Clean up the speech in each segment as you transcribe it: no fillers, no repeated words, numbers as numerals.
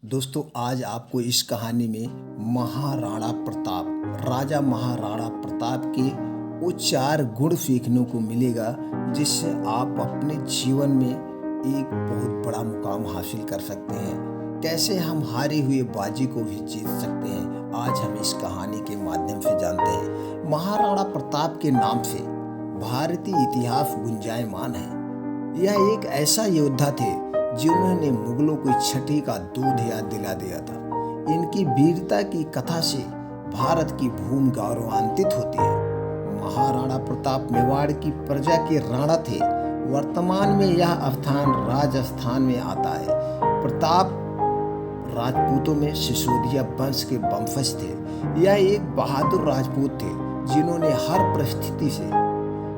दोस्तों आज आपको इस कहानी में महाराणा प्रताप राजा महाराणा प्रताप के वो 4 गुण सीखने को मिलेगा जिससे आप अपने जीवन में एक बहुत बड़ा मुकाम हासिल कर सकते हैं। कैसे हम हारे हुए बाजी को भी जीत सकते हैं, आज हम इस कहानी के माध्यम से जानते हैं। महाराणा प्रताप के नाम से भारतीय इतिहास गुंजायमान है। यह एक ऐसा योद्धा थे जिन्होंने मुगलों को छठी का दूध याद दिला दिया था। इनकी वीरता की कथा से भारत की भूमि गौरवान्वित होती है। महाराणा प्रताप मेवाड़ की प्रजा के राणा थे। वर्तमान में यह स्थान राजस्थान में आता है। प्रताप राजपूतों में सिसोदिया वंश के वंशज थे। यह एक बहादुर राजपूत थे जिन्होंने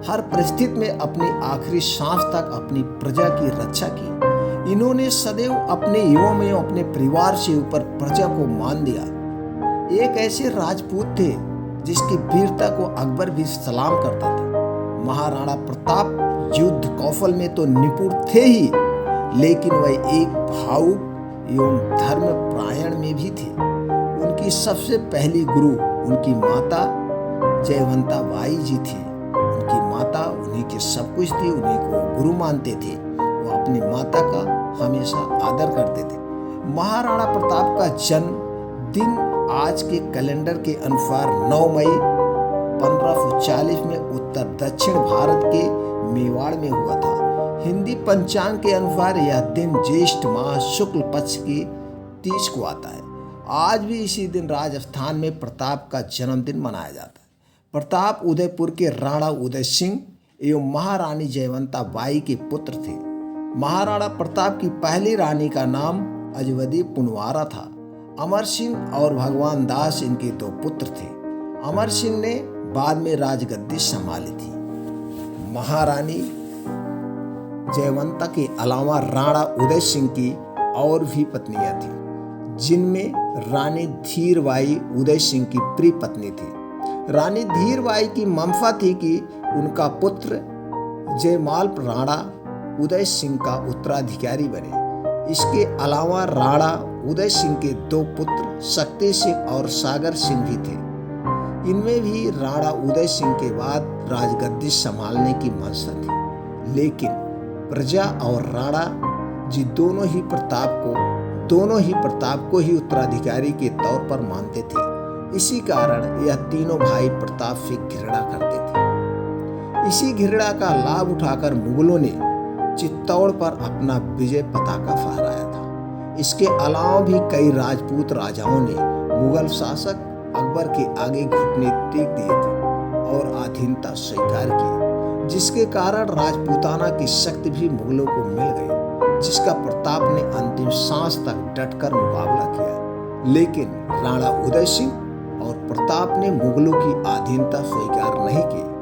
हर परिस्थिति में अपनी आखिरी सांस तक अपनी प्रजा की रक्षा की। इन्होंने सदैव अपने एवं अपने परिवार से ऊपर प्रजा को मान दिया। एक ऐसे राजपूत थे जिसकी वीरता को अकबर भी सलाम करता था। महाराणा प्रताप युद्ध कौशल में तो निपुण थे ही, लेकिन वह एक भावुक एवं धर्म परायण में भी थे। उनकी सबसे पहली गुरु उनकी माता जयवंता बाई जी थी। उनकी माता उन्हीं के सब कुछ थी, उन्हीं को गुरु मानते थे। वो अपनी माता का हमेशा आदर करते थे। महाराणा प्रताप का जन्म दिन आज के कैलेंडर के अनुसार 9 मई 1540 में उत्तर दक्षिण भारत के मेवाड़ में हुआ था। हिंदी पंचांग के अनुसार यह दिन ज्येष्ठ माह शुक्ल पक्ष की 30 को आता है। आज भी इसी दिन राजस्थान में प्रताप का जन्मदिन मनाया जाता है। प्रताप उदयपुर के राणा उदय सिंह एवं महारानी जयवंता बाई के पुत्र थे। महाराणा प्रताप की पहली रानी का नाम अजवदी पुनवारा था। अमर सिंह और भगवान दास इनके 2 पुत्र थे। अमर सिंह ने बाद में राजगद्दी संभाली थी। महारानी जयवंता के अलावा राणा उदय सिंह की और भी पत्नियां थीं, जिनमें रानी धीरबाई उदय सिंह की प्रिय पत्नी थी। रानी धीरबाई की मंशा थी कि उनका पुत्र जयमाल राणा उदय सिंह का उत्तराधिकारी बने। इसके अलावा राणा उदय सिंह के 2 पुत्र शक्ति सिंह और सागर सिंह भी थे। इनमें भी राणा उदय सिंह के बाद राजगद्दी संभालने की मंशा थी, लेकिन प्रजा और राणा जी दोनों ही प्रताप को ही उत्तराधिकारी के तौर पर मानते थे। इसी कारण यह तीनों भाई प्रताप से घृणा करते थे। इसी घृणा का लाभ उठाकर मुगलों ने चित्तौड़ पर अपना विजय पताका फहराया था। इसके अलावा भी कई राजपूत राजाओं ने मुगल शासक अकबर के आगे घुटने टेक दिए थे और अधीनता स्वीकार की, जिसके कारण राजपूताना की शक्ति भी मुगलों को मिल गई, जिसका प्रताप ने अंतिम सांस तक डटकर मुकाबला किया। लेकिन राणा उदय सिंह और प्रताप ने मुगलों की अधीनता स्वीकार नहीं की।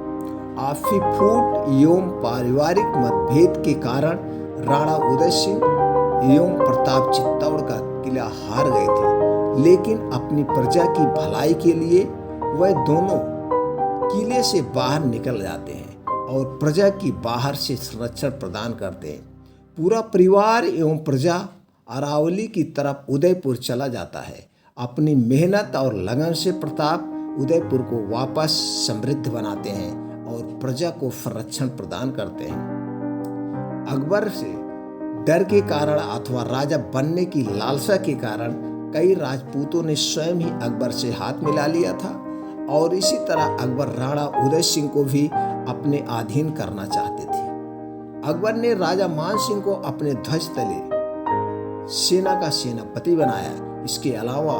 आपसी फूट एवं पारिवारिक मतभेद के कारण राणा उदय सिंह एवं प्रताप चित्तौड़ का किला हार गए थे, लेकिन अपनी प्रजा की भलाई के लिए वह दोनों किले से बाहर निकल जाते हैं और प्रजा की बाहर से संरक्षण प्रदान करते हैं। पूरा परिवार एवं प्रजा अरावली की तरफ उदयपुर चला जाता है। अपनी मेहनत और लगन से प्रताप उदयपुर को वापस समृद्ध बनाते हैं और प्रजा को संरक्षण प्रदान करते हैं। अकबर से डर के कारण अथवा राजा बनने की लालसा के कारण कई राजपूतों ने स्वयं ही अकबर से हाथ मिला लिया था और इसी तरह अकबर राणा उदय सिंह को भी अपने अधीन करना चाहते थे। अकबर ने राजा मान सिंह को अपने ध्वज तले सेना का सेनापति बनाया। इसके अलावा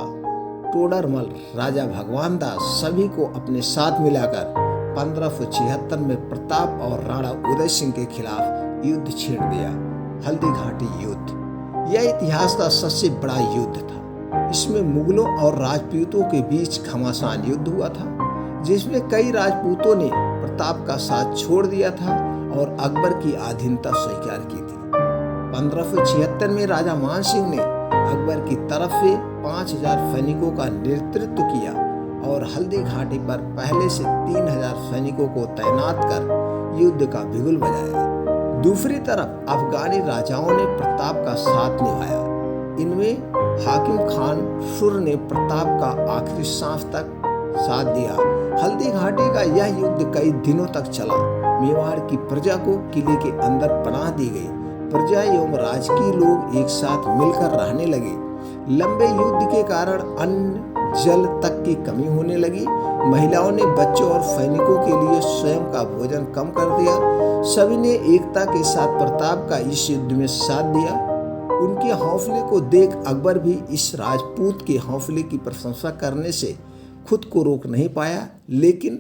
टोडरमल राजा भगवान दास सभी को अपने साथ मिलाकर 1576 में प्रताप और राणा उदय सिंह के खिलाफ युद्ध छेड़ दिया, हल्दी घाटी युद्ध। यह इतिहास का सबसे बड़ा युद्ध था। इसमें मुगलों और राजपूतों के बीच घमासान युद्ध हुआ था, जिसमें कई राजपूतों ने प्रताप का साथ छोड़ दिया था और अकबर की अधीनता स्वीकार की थी। 1576 में राजा मान सिंह ने अकबर की तरफ से 5000 सैनिकों का नेतृत्व किया और हल्दी घाटी पर पहले से 3000 सैनिकों को तैनात कर युद्ध का बिगुल बजाया। दूसरी तरफ अफगानी राजाओं ने प्रताप का साथ निभाया। इनमें हाकिम खान सुर ने प्रताप का आखिरी सांस तक साथ दिया। हल्दी घाटी का यह युद्ध कई दिनों तक चला। मेवाड़ की प्रजा को किले के अंदर पनाह दी गई। प्रजा एवं राजकीय लोग एक साथ मिलकर रहने लगे। लंबे युद्ध के कारण अन्न जल तक की कमी होने लगी। महिलाओं ने बच्चों और सैनिकों के लिए स्वयं का भोजन कम कर दिया। सभी ने एकता के साथ प्रताप का इस युद्ध में साथ दिया। उनके हौसले को देख अकबर भी इस राजपूत के हौसले की प्रशंसा करने से खुद को रोक नहीं पाया, लेकिन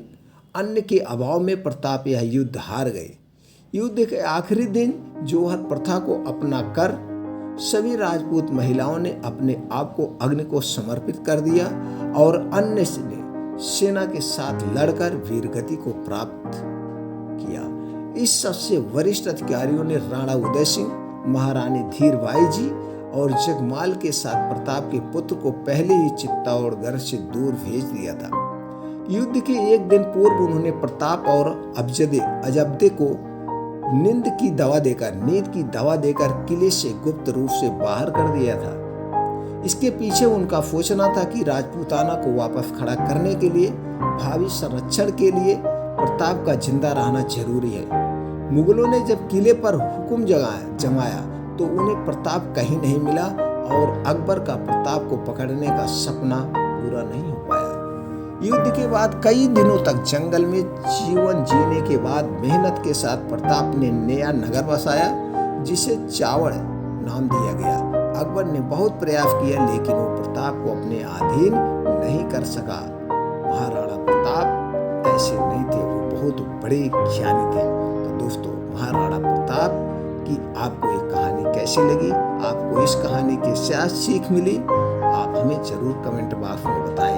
अन्न के अभाव में प्रताप यह युद्ध हार गए। युद्ध के आखिरी दिन जौहर प्रथा को अपना कर सभी राजपूत महिलाओं ने अपने आप को अग्नि को समर्पित कर दिया और अन्य ने सेना के साथ लड़कर वीरगति को प्राप्त किया। इस सबसे वरिष्ठ अधिकारियों ने राणा उदय सिंह, महारानी धीरबाई जी और जगमाल के साथ प्रताप के पुत्र को पहले ही चित्तौड़गढ़ से दूर भेज दिया था। युद्ध के एक दिन पूर्व उन्होंने प्रताप और अजब्दे को नींद की दवा देकर किले से गुप्त रूप से बाहर कर दिया था। इसके पीछे उनका सोचना था कि राजपूताना को वापस खड़ा करने के लिए भावी संरक्षण के लिए प्रताप का जिंदा रहना जरूरी है। मुगलों ने जब किले पर हुक्म जमाया तो उन्हें प्रताप कहीं नहीं मिला और अकबर का प्रताप को पकड़ने का सपना पूरा नहीं हो पाया। युद्ध के बाद कई दिनों तक जंगल में जीवन जीने के बाद मेहनत के साथ प्रताप ने नया नगर बसाया, जिसे चावड़ नाम दिया गया। अकबर ने बहुत प्रयास किया, लेकिन वो प्रताप को अपने अधीन नहीं कर सका। महाराणा प्रताप ऐसे नहीं थे, वो बहुत बड़े ज्ञानी थे। तो दोस्तों, महाराणा प्रताप की आपको ये कहानी कैसी लगी? आपको इस कहानी के क्या सीख मिली? आप हमें जरूर कमेंट बॉक्स में बताएं।